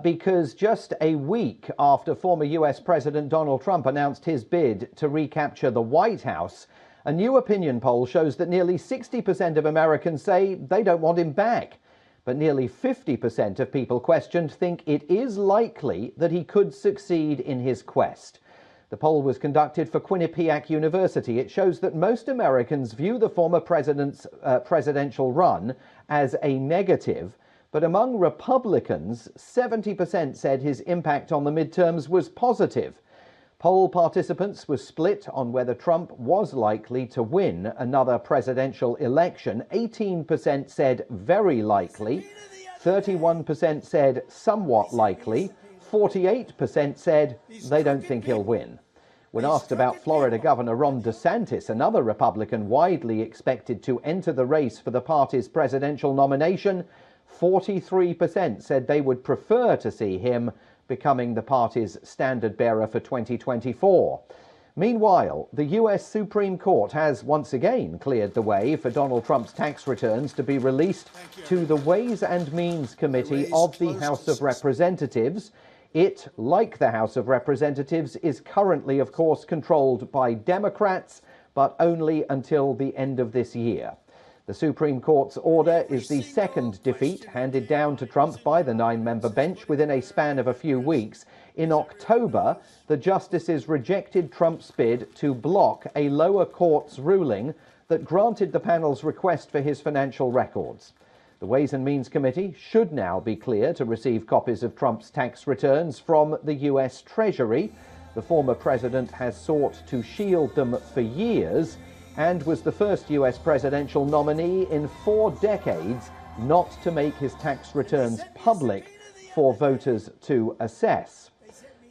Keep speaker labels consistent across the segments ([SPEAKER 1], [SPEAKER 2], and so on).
[SPEAKER 1] because just a week after former US President Donald Trump announced his bid to recapture the White House, a new opinion poll shows that nearly 60% of Americans say they don't want him back. But nearly 50% of people questioned think it is likely that he could succeed in his quest. The poll was conducted for Quinnipiac University. It shows that most Americans view the former president's presidential run as a negative, but among Republicans, 70% said his impact on the midterms was positive. Poll participants were split on whether Trump was likely to win another presidential election. 18% said very likely, 31% said somewhat likely, 48% said they don't think he'll win. When asked about Florida Governor Ron DeSantis, another Republican widely expected to enter the race for the party's presidential nomination, 43% said they would prefer to see him becoming the party's standard bearer for 2024. Meanwhile, the US Supreme Court has once again cleared the way for Donald Trump's tax returns to be released to the Ways and Means Committee of the House of Representatives. It, like the House of Representatives, is currently, of course, controlled by Democrats, but only until the end of this year. The Supreme Court's order is the second defeat handed down to Trump by the 9-member bench within a span of a few weeks. In October, the justices rejected Trump's bid to block a lower court's ruling that granted the panel's request for his financial records. The Ways and Means Committee should now be clear to receive copies of Trump's tax returns from the U.S. Treasury. The former president has sought to shield them for years and was the first U.S. presidential nominee in 4 decades not to make his tax returns public for voters to assess.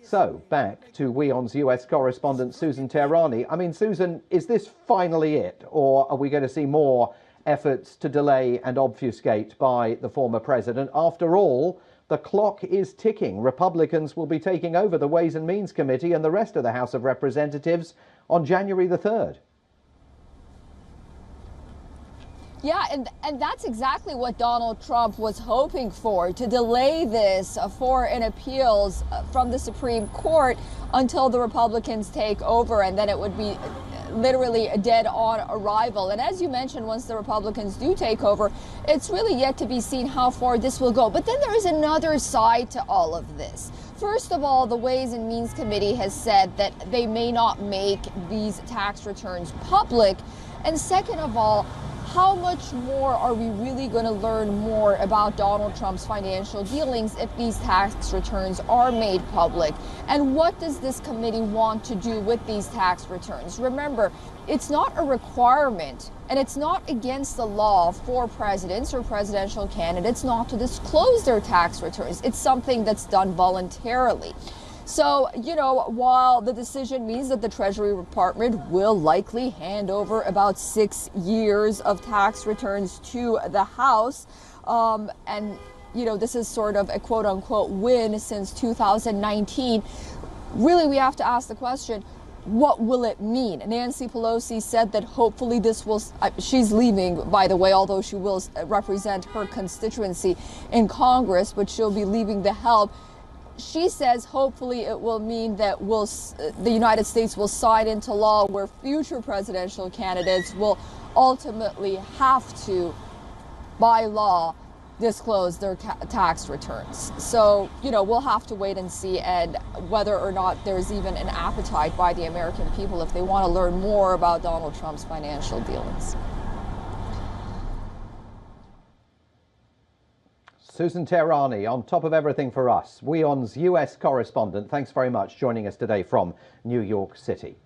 [SPEAKER 1] So, back to WION's U.S. correspondent Susan Teherani. I mean, Susan, is this finally it, or are we going to see more efforts to delay and obfuscate by the former president? After all, the clock is ticking. Republicans will be taking over the Ways and Means Committee and the rest of the House of Representatives on January the 3rd.
[SPEAKER 2] Yeah, and that's exactly what Donald Trump was hoping for, to delay this for an appeals from the Supreme Court until the Republicans take over, and then it would be literally a dead-on arrival. And as you mentioned, once the Republicans do take over, it's really yet to be seen how far this will go. But then there is another side to all of this. First of all, the Ways and Means Committee has said that they may not make these tax returns public. And second of all, how much more are we really going to learn more about Donald Trump's financial dealings if these tax returns are made public? And what does this committee want to do with these tax returns? Remember, it's not a requirement and it's not against the law for presidents or presidential candidates not to disclose their tax returns. It's something that's done voluntarily. So, while the decision means that the Treasury Department will likely hand over about 6 years of tax returns to the House, and, this is sort of a quote-unquote win since 2019, really we have to ask the question, what will it mean? Nancy Pelosi said that hopefully this will, she's leaving, by the way, although she will represent her constituency in Congress, but she'll be leaving the help. She says hopefully it will mean that the United States will sign into law where future presidential candidates will ultimately have to, by law, disclose their tax returns. So, we'll have to wait and see, and whether or not there's even an appetite by the American people if they want to learn more about Donald Trump's financial dealings.
[SPEAKER 1] Susan Teherani, on top of everything for us, WION's US correspondent. Thanks very much joining us today from New York City.